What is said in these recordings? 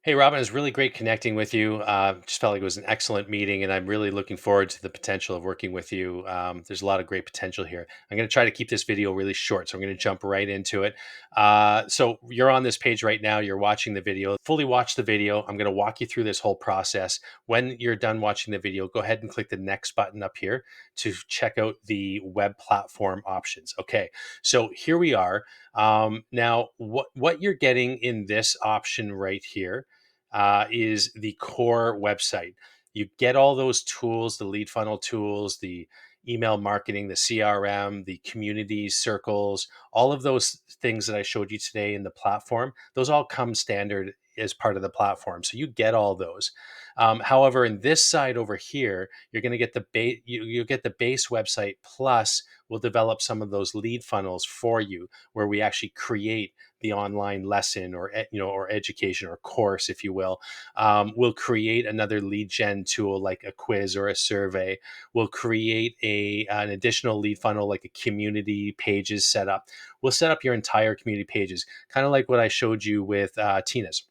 Hey, Robyn, it was really great connecting with you. Just felt like it was an excellent meeting, and I'm really looking forward to the potential of working with you. There's a lot of great potential here. I'm going to try to keep this video really short, so I'm going to jump right into it. So you're on this page right now. You're watching the video. Fully watch the video. I'm going to walk you through this whole process. When you're done watching the video, go ahead and click the next button up here to check out the web platform options. Okay, so here we are. Now, what you're getting in this option right here is the core website. You get all those tools, the lead funnel tools, the email marketing, the CRM, the community circles, all of those things that I showed you today in the platform, those all come standard as part of the platform. So you get all those. However, in this side over here, you're going to get the base. You get the base website plus we'll develop some of those lead funnels for you, where we actually create the online lesson or or education or course, if you will. We'll create another lead gen tool like a quiz or a survey. We'll create an additional lead funnel like a community pages setup. We'll set up your entire community pages, kind of like what I showed you with Tina's.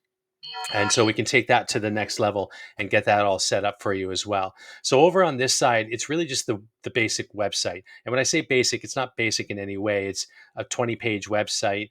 And so we can take that to the next level and get that all set up for you as well. So over on this side, it's really just the basic website. And when I say basic, it's not basic in any way. It's a 20-page website.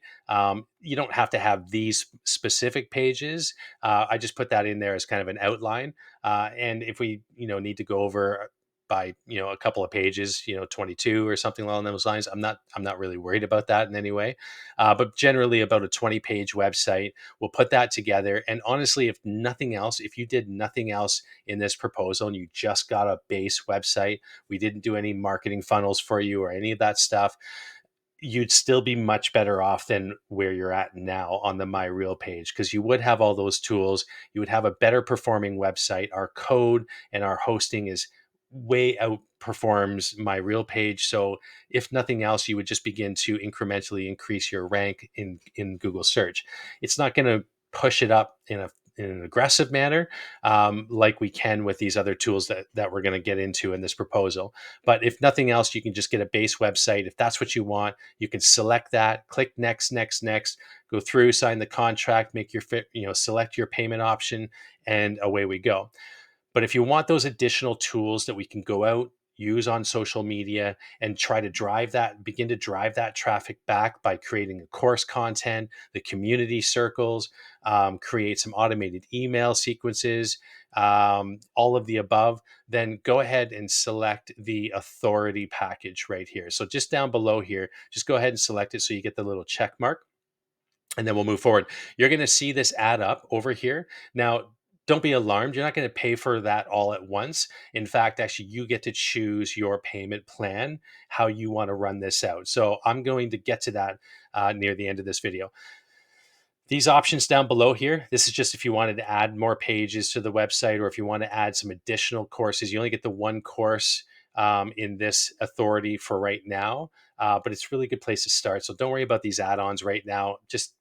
You don't have to have these specific pages. I just put that in there as kind of an outline. And if we, need to go over by a couple of pages, 22 or something along those lines, I'm not really worried about that in any way. But generally about a 20-page website. We'll put that together. And honestly, if nothing else, if you did nothing else in this proposal and you just got a base website, we didn't do any marketing funnels for you or any of that stuff, you'd still be much better off than where you're at now on the My Real page, because you would have all those tools. You would have a better performing website. Our code and our hosting is way outperforms My Real page. So if nothing else, you would just begin to incrementally increase your rank in Google search. It's not going to push it up in an aggressive manner, like we can with these other tools that we're going to get into in this proposal. But if nothing else, you can just get a base website. If that's what you want, you can select that, click next, next, next, go through, sign the contract, make your fit, select your payment option, and away we go. But if you want those additional tools that we can go out, use on social media, and try to begin to drive that traffic back by creating a course content, the community circles, create some automated email sequences, all of the above, then go ahead and select the authority package right here. So just down below here, just go ahead and select it so you get the little check mark, and then we'll move forward. You're going to see this add up over here. Now, don't be alarmed. You're not going to pay for that all at once. In fact, actually, you get to choose your payment plan, how you want to run this out. So I'm going to get to that near the end of this video. These options down below here, this is just if you wanted to add more pages to the website, or if you want to add some additional courses. You only get the one course in this authority for right now, but it's a really good place to start. So don't worry about these add-ons right now. Just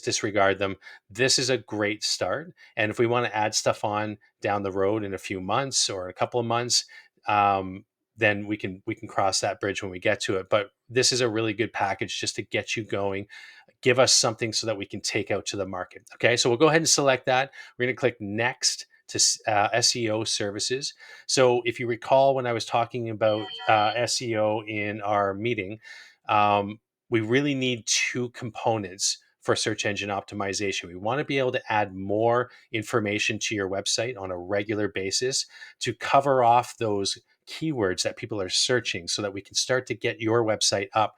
disregard them. This is a great start. And if we want to add stuff on down the road in a few months or a couple of months, then we can cross that bridge when we get to it. But this is a really good package just to get you going, give us something so that we can take out to the market. Okay, so we'll go ahead and select that. We're going to click next to SEO services. So if you recall when I was talking about SEO in our meeting, we really need two components for search engine optimization. We want to be able to add more information to your website on a regular basis to cover off those keywords that people are searching, so that we can start to get your website up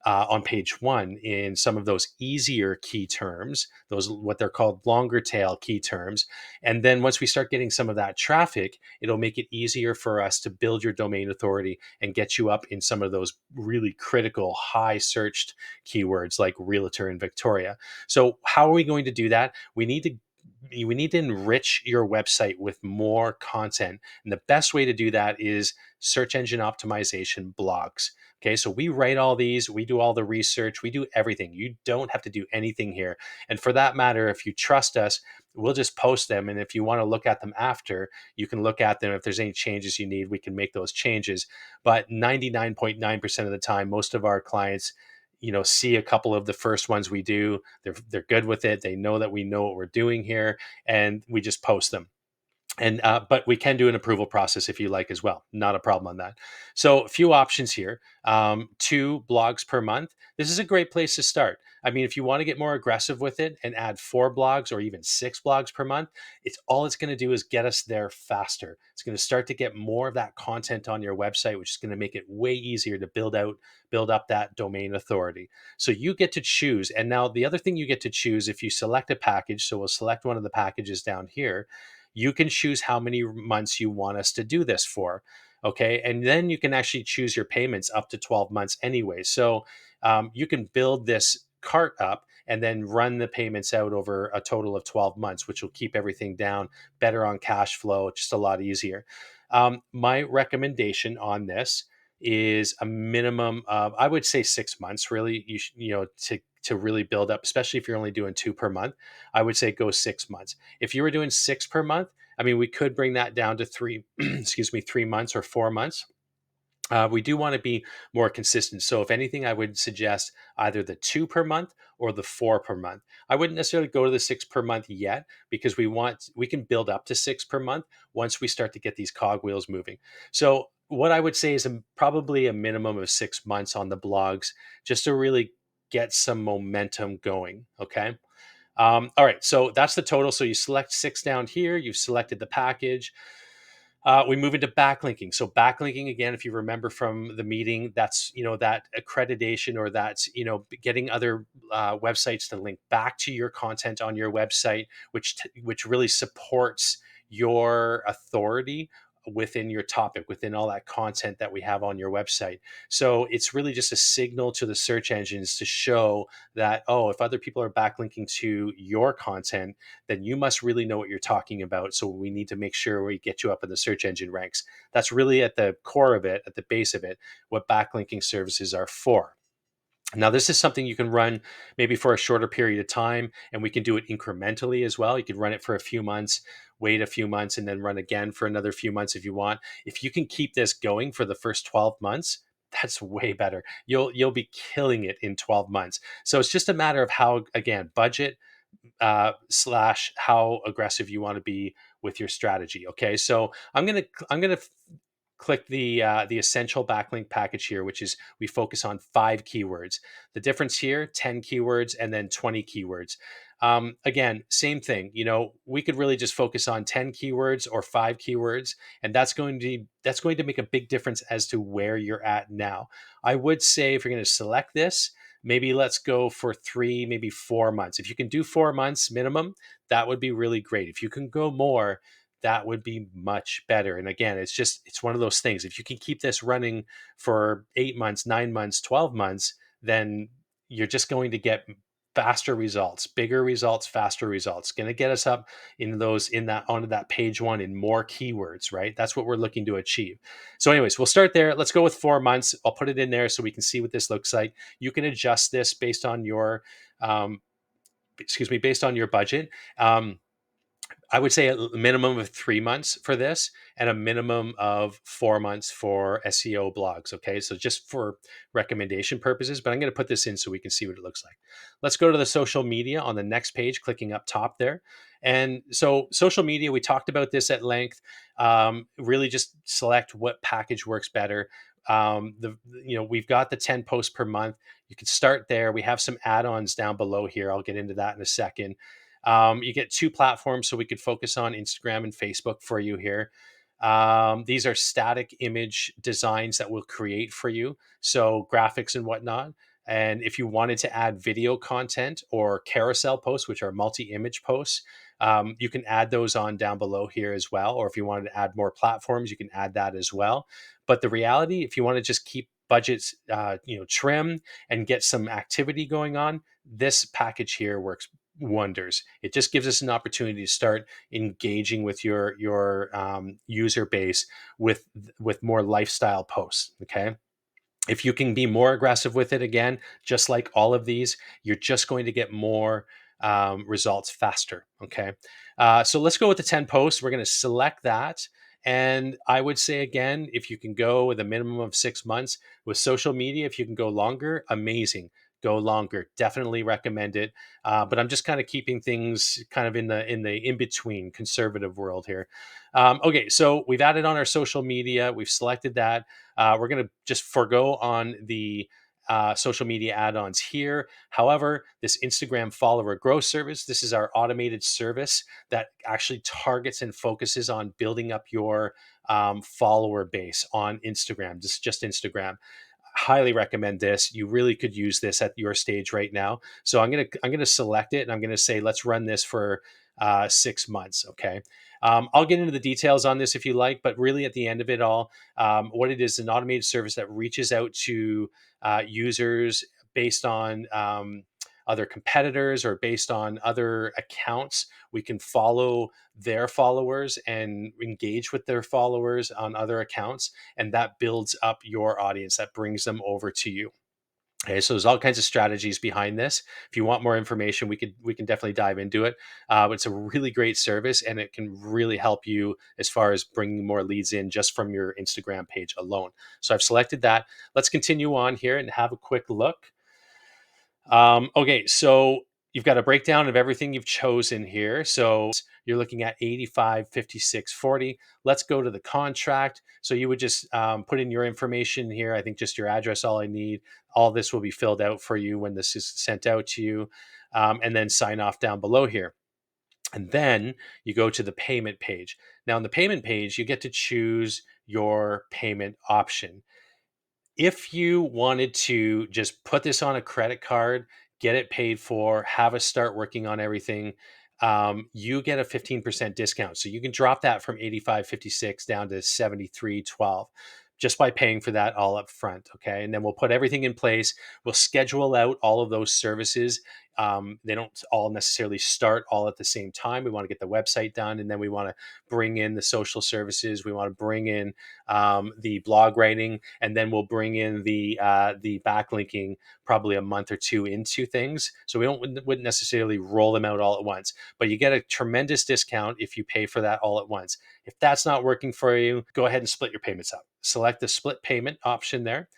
on page one in some of those easier key terms, those what they're called longer tail key terms. And then once we start getting some of that traffic, it'll make it easier for us to build your domain authority and get you up in some of those really critical, high searched keywords like realtor in Victoria. So how are we going to do that? We need to enrich your website with more content. And the best way to do that is search engine optimization blogs. Okay, so we write all these, we do all the research, we do everything. You don't have to do anything here. And for that matter, if you trust us, we'll just post them. And if you want to look at them after, you can look at them. If there's any changes you need, we can make those changes. But 99.9% of the time, most of our clients, see a couple of the first ones we do. They're good with it. They know that we know what we're doing here, and we just post them. And but we can do an approval process if you like as well. Not a problem on that. So a few options here. 2 blogs per month. This is a great place to start. I mean, if you want to get more aggressive with it and add 4 blogs or even 6 blogs per month, it's going to do is get us there faster. It's going to start to get more of that content on your website, which is going to make it way easier to build up that domain authority. So you get to choose. And now the other thing you get to choose, if you select a package, so we'll select one of the packages down here, you can choose how many months you want us to do this for. Okay. And then you can actually choose your payments up to 12 months anyway. So you can build this cart up and then run the payments out over a total of 12 months, which will keep everything down better on cash flow, just a lot easier. My recommendation on this is a minimum of, I would say, 6 months. Really, to really build up, especially if you're only doing 2 per month. I would say go 6 months. If you were doing 6 per month, I mean, we could bring that down to three, excuse me, 3 months or 4 months. We do want to be more consistent. So, if anything, I would suggest either the 2 per month or the 4 per month. I wouldn't necessarily go to the 6 per month yet because we can build up to 6 per month once we start to get these cogwheels moving. So, what I would say is probably a minimum of 6 months on the blogs just to really get some momentum going. Okay. All right, so that's the total. So you select 6 down here. You've selected the package. We move into backlinking. So backlinking again, if you remember from the meeting, that's that accreditation or that's getting other websites to link back to your content on your website, which really supports your authority within your topic, within all that content that we have on your website. So it's really just a signal to the search engines to show that, oh, if other people are backlinking to your content, then you must really know what you're talking about. So we need to make sure we get you up in the search engine ranks. That's really at the core of it, at the base of it, what backlinking services are for. Now, this is something you can run maybe for a shorter period of time, and we can do it incrementally as well. You could run it for a few months, wait a few months, and then run again for another few months if you want. If you can keep this going for the first 12 months, that's way better. You'll be killing it in 12 months. So it's just a matter of how, again, budget slash how aggressive you want to be with your strategy. Okay, so I'm gonna click the essential backlink package here, which is we focus on 5 keywords. The difference here: 10 keywords and then 20 keywords. Again, same thing. We could really just focus on 10 keywords or 5 keywords, and that's going to make a big difference as to where you're at now. I would say if you're going to select this, maybe let's go for 3, maybe 4 months. If you can do 4 months minimum, that would be really great. If you can go more, that would be much better. And again, it's one of those things. If you can keep this running for 8 months, 9 months, 12 months, then you're just going to get faster results, bigger results, faster results. Going to get us up in that onto that page one in more keywords, right? That's what we're looking to achieve. So anyways, we'll start there. Let's go with 4 months. I'll put it in there so we can see what this looks like. You can adjust this based on your um, based on your budget. I would say a minimum of 3 months for this and a minimum of 4 months for SEO blogs. Okay. So just for recommendation purposes, but I'm going to put this in so we can see what it looks like. Let's go to the social media on the next page, clicking up top there. And so social media, we talked about this at length. Really just select what package works better. We've got the 10 posts per month. You can start there. We have some add-ons down below here. I'll get into that in a second. You get 2 platforms, so we could focus on Instagram and Facebook for you here. These are static image designs that we'll create for you, so graphics and whatnot. And if you wanted to add video content or carousel posts, which are multi-image posts, you can add those on down below here as well. Or if you wanted to add more platforms, you can add that as well. But the reality, if you want to just keep budgets, trim and get some activity going on, this package here works wonders. It just gives us an opportunity to start engaging with your user base with more lifestyle posts. Okay. If you can be more aggressive with it, again, just like all of these, you're just going to get more results faster. Okay. So let's go with the 10 posts. We're going to select that. And I would say, again, if you can go with a minimum of 6 months with social media, if you can go longer, amazing. go longer. Definitely recommend it. But I'm just kind of keeping things kind of in the in between conservative world here. Okay, so we've added on our social media. We've selected that. We're going to just forego on the social media add-ons here. However, this Instagram follower growth service, this is our automated service that actually targets and focuses on building up your follower base on Instagram. Just Instagram. Highly recommend this. You really could use this at your stage right now. So I'm gonna select it and I'm gonna say let's run this for 6 months. Okay. I'll get into the details on this if you like, but really at the end of it all, what it is an automated service that reaches out to users based on other competitors or based on other accounts. We can follow their followers and engage with their followers on other accounts, and that builds up your audience. That brings them over to you. Okay, so there's all kinds of strategies behind this. If you want more information, we can definitely dive into it. But it's a really great service, and it can really help you as far as bringing more leads in just from your Instagram page alone. So I've selected that. Let's continue on here and have a quick look. Okay, so you've got a breakdown of everything you've chosen here. So you're looking at 85, 56, 40. Let's go to the contract. So you would just put in your information here. I think just your address, all I need. All this will be filled out for you when this is sent out to you. And then sign off down below here. And then you go to the payment page. Now, on the payment page, you get to choose your payment option. If you wanted to just put this on a credit card, get it paid for, have us start working on everything, you get a 15% discount. So you can drop that from 85.56 down to 73.12 just by paying for that all up front. Okay. And then we'll put everything in place. We'll schedule out all of those services. They don't all necessarily start all at the same time. We want to get the website done, and then we want to bring in the social services. We want to bring in the blog writing, and then we'll bring in the backlinking probably a month or two into things. So we wouldn't necessarily roll them out all at once, but you get a tremendous discount if you pay for that all at once. If that's not working for you, go ahead and split your payments up. Select the split payment option there,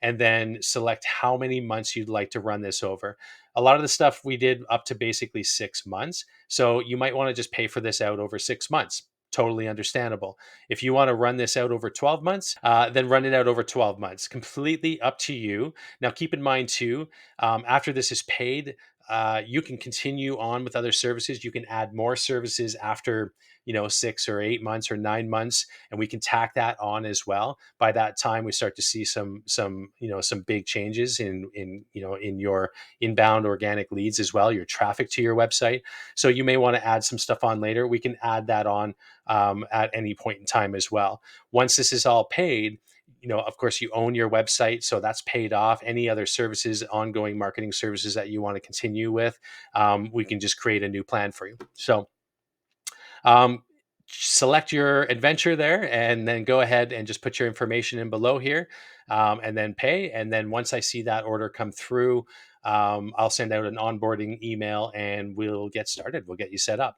and then select how many months you'd like to run this over. A lot of the stuff we did up to basically 6 months. So you might want to just pay for this out over 6 months. Totally understandable. If you want to run this out over 12 months, then run it out over 12 months. Completely up to you. Now, keep in mind too, after this is paid, you can continue on with other services. You can add more services after 6 or 8 months or 9 months, and we can tack that on as well. By that time, we start to see some big changes in your inbound organic leads as well, your traffic to your website. So you may want to add some stuff on later. We can add that on at any point in time as well. Once this is all paid, of course, you own your website, so that's paid off. Any other services, ongoing marketing services that you want to continue with, we can just create a new plan for you. So um, select your adventure there, and then go ahead and just put your information in below here, and then pay. And then once I see that order come through, I'll send out an onboarding email, and we'll get started. We'll get you set up.